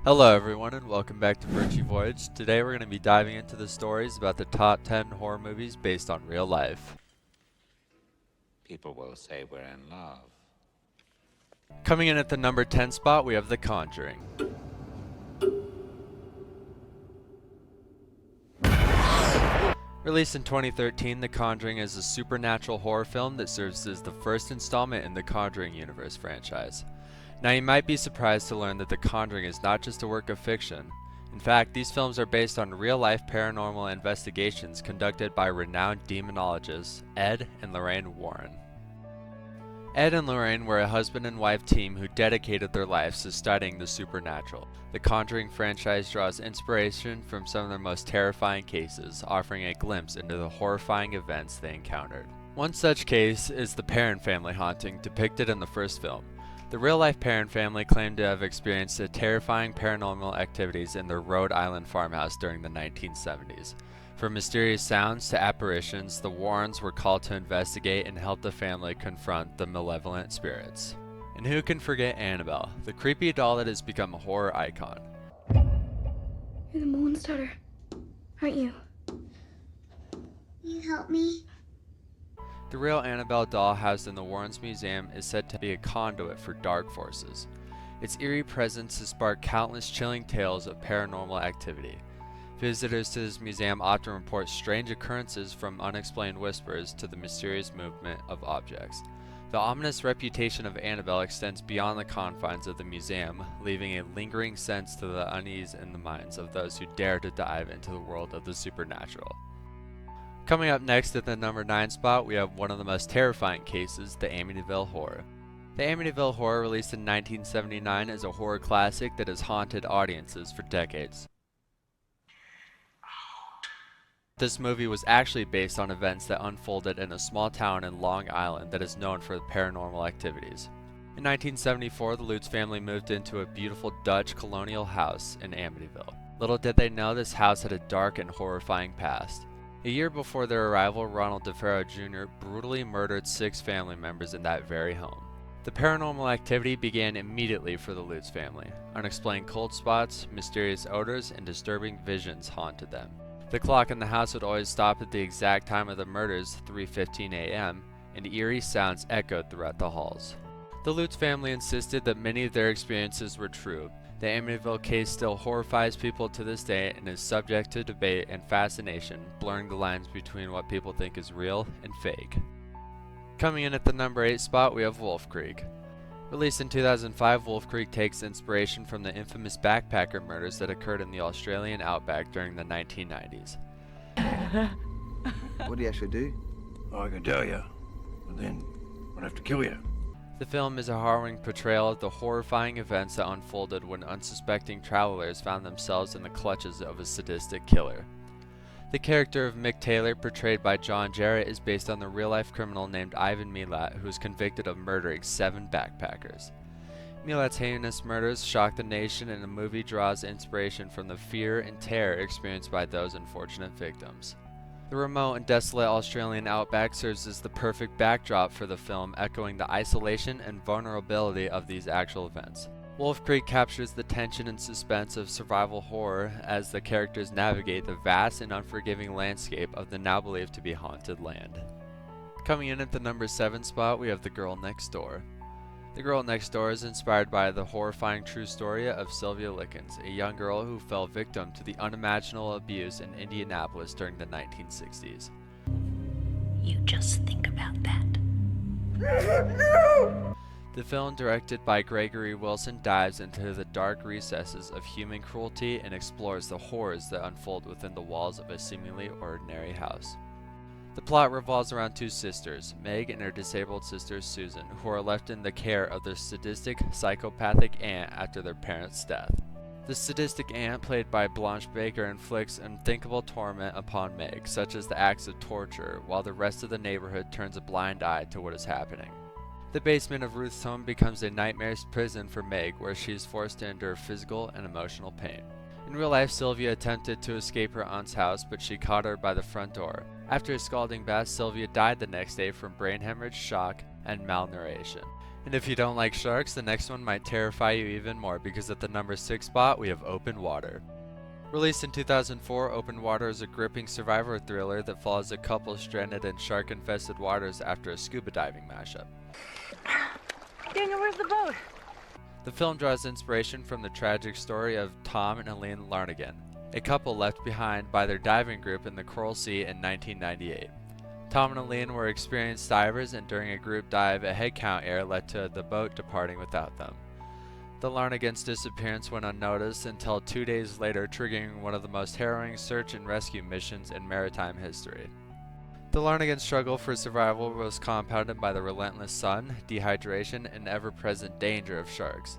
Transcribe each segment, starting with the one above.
Hello everyone and welcome back to Virtue Voyage. Today we're going to be diving into the stories about the top 10 horror movies based on real life. People will say we're in love. Coming in at the number 10 spot, we have The Conjuring. Released in 2013, The Conjuring is a supernatural horror film that serves as the first installment in the Conjuring universe franchise. Now you might be surprised to learn that The Conjuring is not just a work of fiction. In fact, these films are based on real-life paranormal investigations conducted by renowned demonologists Ed and Lorraine Warren. Ed and Lorraine were a husband and wife team who dedicated their lives to studying the supernatural. The Conjuring franchise draws inspiration from some of their most terrifying cases, offering a glimpse into the horrifying events they encountered. One such case is the Perron family haunting depicted in the first film. The real-life Perron family claimed to have experienced terrifying paranormal activities in their Rhode Island farmhouse during the 1970s. From mysterious sounds to apparitions, the Warrens were called to investigate and help the family confront the malevolent spirits. And who can forget Annabelle, the creepy doll that has become a horror icon? You're the monster, aren't you? You help me? The real Annabelle doll housed in the Warrens Museum is said to be a conduit for dark forces. Its eerie presence has sparked countless chilling tales of paranormal activity. Visitors to this museum often report strange occurrences from unexplained whispers to the mysterious movement of objects. The ominous reputation of Annabelle extends beyond the confines of the museum, leaving a lingering sense to the unease in the minds of those who dare to dive into the world of the supernatural. Coming up next at the number 9 spot, we have one of the most terrifying cases, the Amityville Horror. The Amityville Horror, released in 1979, is a horror classic that has haunted audiences for decades. This movie was actually based on events that unfolded in a small town in Long Island that is known for paranormal activities. In 1974, the Lutz family moved into a beautiful Dutch colonial house in Amityville. Little did they know this house had a dark and horrifying past. A year before their arrival, Ronald DeFaro Jr. brutally murdered 6 family members in that very home. The paranormal activity began immediately for the Lutz family. Unexplained cold spots, mysterious odors, and disturbing visions haunted them. The clock in the house would always stop at the exact time of the murders, 3:15 a.m., and eerie sounds echoed throughout the halls. The Lutz family insisted that many of their experiences were true. The Amityville case still horrifies people to this day and is subject to debate and fascination, blurring the lines between what people think is real and fake. Coming in at the number 8 spot, we have Wolf Creek. Released in 2005, Wolf Creek takes inspiration from the infamous backpacker murders that occurred in the Australian outback during the 1990s. What do you actually do? I can tell you, but then I'd have to kill you. The film is a harrowing portrayal of the horrifying events that unfolded when unsuspecting travelers found themselves in the clutches of a sadistic killer. The character of Mick Taylor, portrayed by John Jarrett, is based on the real-life criminal named Ivan Milat, who was convicted of murdering 7 backpackers. Milat's heinous murders shocked the nation, and the movie draws inspiration from the fear and terror experienced by those unfortunate victims. The remote and desolate Australian outback serves as the perfect backdrop for the film, echoing the isolation and vulnerability of these actual events. Wolf Creek captures the tension and suspense of survival horror as the characters navigate the vast and unforgiving landscape of the now believed to be haunted land. Coming in at the number 7 spot, we have The Girl Next Door. The Girl Next Door is inspired by the horrifying true story of Sylvia Likens, a young girl who fell victim to the unimaginable abuse in Indianapolis during the 1960s. You just think about that. The film, directed by Gregory Wilson, dives into the dark recesses of human cruelty and explores the horrors that unfold within the walls of a seemingly ordinary house. The plot revolves around 2 sisters, Meg and her disabled sister Susan, who are left in the care of their sadistic, psychopathic aunt after their parents' death. The sadistic aunt, played by Blanche Baker, inflicts unthinkable torment upon Meg, such as the acts of torture, while the rest of the neighborhood turns a blind eye to what is happening. The basement of Ruth's home becomes a nightmarish prison for Meg, where she is forced to endure physical and emotional pain. In real life, Sylvia attempted to escape her aunt's house, but she caught her by the front door. After a scalding bath, Sylvia died the next day from brain hemorrhage, shock, and malnutrition. And if you don't like sharks, the next one might terrify you even more because at the number 6 spot we have Open Water. Released in 2004, Open Water is a gripping survivor thriller that follows a couple stranded in shark-infested waters after a scuba diving mashup. Daniel, where's the boat? The film draws inspiration from the tragic story of Tom and Helene Larnagan, a couple left behind by their diving group in the Coral Sea in 1998. Tom and Helene were experienced divers, and during a group dive, a headcount error led to the boat departing without them. The Larnagans' disappearance went unnoticed until 2 days later, triggering one of the most harrowing search and rescue missions in maritime history. The Larnagans' struggle for survival was compounded by the relentless sun, dehydration, and ever-present danger of sharks.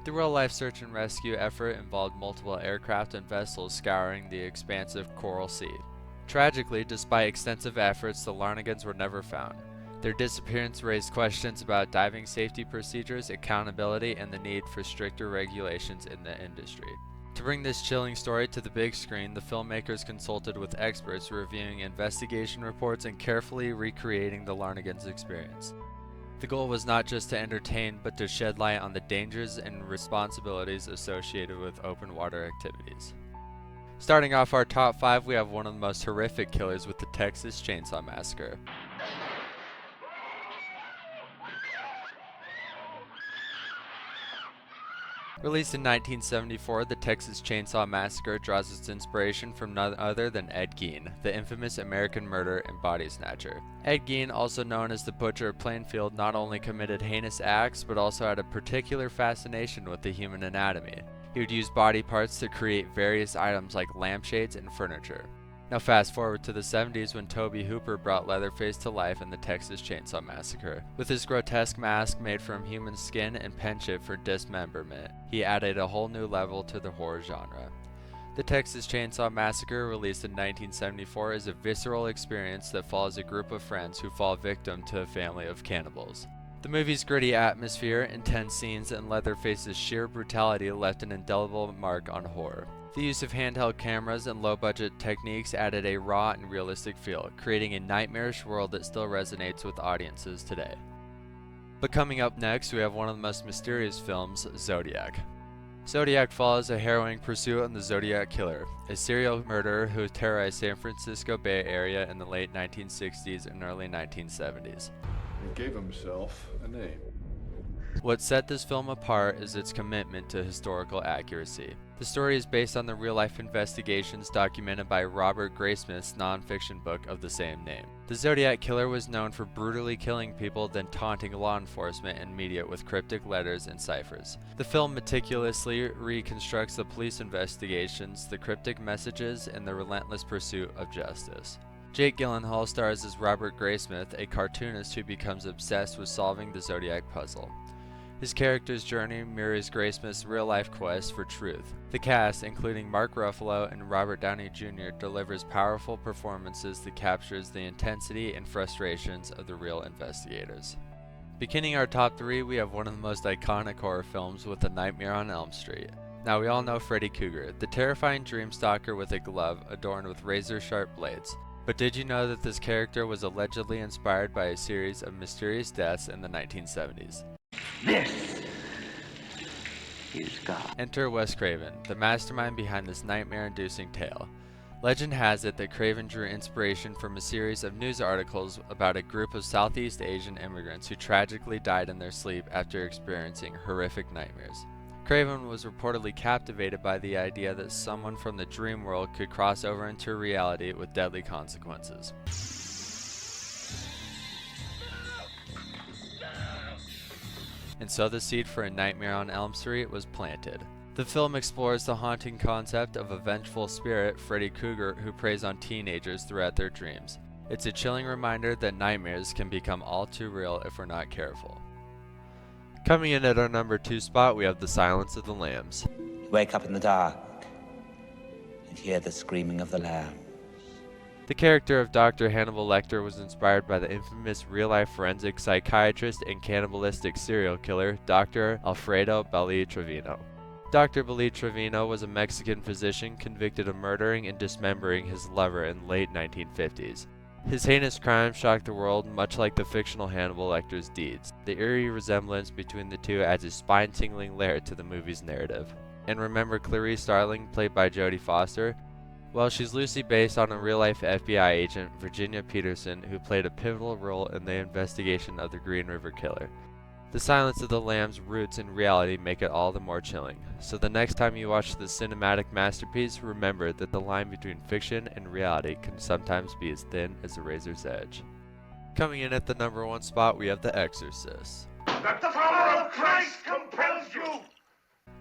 The real-life search and rescue effort involved multiple aircraft and vessels scouring the expansive Coral Sea. Tragically, despite extensive efforts, the Larnagans were never found. Their disappearance raised questions about diving safety procedures, accountability, and the need for stricter regulations in the industry. To bring this chilling story to the big screen, the filmmakers consulted with experts reviewing investigation reports and carefully recreating the Larnagans' experience. The goal was not just to entertain, but to shed light on the dangers and responsibilities associated with open water activities. Starting off our top 5, we have one of the most horrific killers with the Texas Chainsaw Massacre. Released in 1974, the Texas Chainsaw Massacre draws its inspiration from none other than Ed Gein, the infamous American murderer and body snatcher. Ed Gein, also known as the Butcher of Plainfield, not only committed heinous acts, but also had a particular fascination with the human anatomy. He would use body parts to create various items like lampshades and furniture. Now fast forward to the 70s when Tobe Hooper brought Leatherface to life in the Texas Chainsaw Massacre. With his grotesque mask made from human skin and penchant for dismemberment, he added a whole new level to the horror genre. The Texas Chainsaw Massacre, released in 1974, is a visceral experience that follows a group of friends who fall victim to a family of cannibals. The movie's gritty atmosphere, intense scenes, and Leatherface's sheer brutality left an indelible mark on horror. The use of handheld cameras and low-budget techniques added a raw and realistic feel, creating a nightmarish world that still resonates with audiences today. But coming up next, we have one of the most mysterious films, Zodiac. Zodiac follows a harrowing pursuit on the Zodiac Killer, a serial murderer who terrorized San Francisco Bay Area in the late 1960s and early 1970s. He gave himself a name. What set this film apart is its commitment to historical accuracy. The story is based on the real-life investigations documented by Robert Graysmith's non-fiction book of the same name. The Zodiac Killer was known for brutally killing people, then taunting law enforcement and media with cryptic letters and ciphers. The film meticulously reconstructs the police investigations, the cryptic messages, and the relentless pursuit of justice. Jake Gyllenhaal stars as Robert Graysmith, a cartoonist who becomes obsessed with solving the Zodiac puzzle. His character's journey mirrors Graysmith's real-life quest for truth. The cast, including Mark Ruffalo and Robert Downey Jr., delivers powerful performances that captures the intensity and frustrations of the real investigators. Beginning our top 3, we have one of the most iconic horror films with A Nightmare on Elm Street. Now we all know Freddy Krueger, the terrifying dream stalker with a glove adorned with razor-sharp blades. But did you know that this character was allegedly inspired by a series of mysterious deaths in the 1970s? This is God. Enter Wes Craven, the mastermind behind this nightmare-inducing tale. Legend has it that Craven drew inspiration from a series of news articles about a group of Southeast Asian immigrants who tragically died in their sleep after experiencing horrific nightmares. Craven was reportedly captivated by the idea that someone from the dream world could cross over into reality with deadly consequences. And so the seed for A Nightmare on Elm Street was planted. The film explores the haunting concept of a vengeful spirit, Freddy Krueger, who preys on teenagers throughout their dreams. It's a chilling reminder that nightmares can become all too real if we're not careful. Coming in at our number 2 spot, we have The Silence of the Lambs. You wake up in the dark and hear the screaming of the lamb. The character of Dr. Hannibal Lecter was inspired by the infamous real-life forensic psychiatrist and cannibalistic serial killer, Dr. Alfredo Bali Trevino. Dr. Bali Trevino was a Mexican physician convicted of murdering and dismembering his lover in the late 1950s. His heinous crimes shocked the world, much like the fictional Hannibal Lecter's deeds. The eerie resemblance between the two adds a spine-tingling layer to the movie's narrative. And remember Clarice Starling, played by Jodie Foster? Well, she's loosely based on a real-life FBI agent, Virginia Peterson, who played a pivotal role in the investigation of the Green River Killer. The Silence of the Lambs' roots in reality make it all the more chilling. So the next time you watch this cinematic masterpiece, remember that the line between fiction and reality can sometimes be as thin as a razor's edge. Coming in at the number 1 spot, we have The Exorcist. That the power of Christ compels you!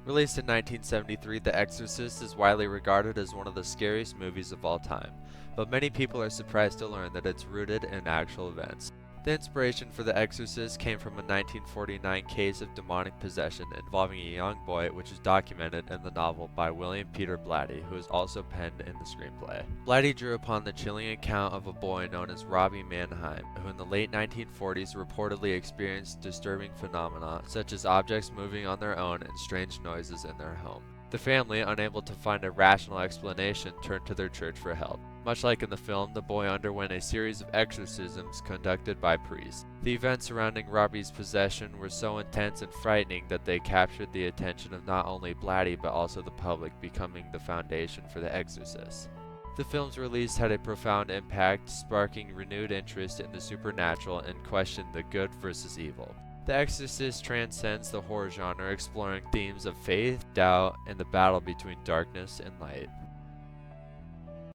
Released in 1973, The Exorcist is widely regarded as one of the scariest movies of all time, but many people are surprised to learn that it's rooted in actual events. The inspiration for The Exorcist came from a 1949 case of demonic possession involving a young boy, which is documented in the novel by William Peter Blatty, who is also penned in the screenplay. Blatty drew upon the chilling account of a boy known as Robbie Mannheim, who in the late 1940s reportedly experienced disturbing phenomena such as objects moving on their own and strange noises in their home. The family, unable to find a rational explanation, turned to their church for help. Much like in the film, the boy underwent a series of exorcisms conducted by priests. The events surrounding Robbie's possession were so intense and frightening that they captured the attention of not only Blatty but also the public, becoming the foundation for The Exorcist. The film's release had a profound impact, sparking renewed interest in the supernatural and questioned the good versus evil. The Exorcist transcends the horror genre, exploring themes of faith, doubt, and the battle between darkness and light.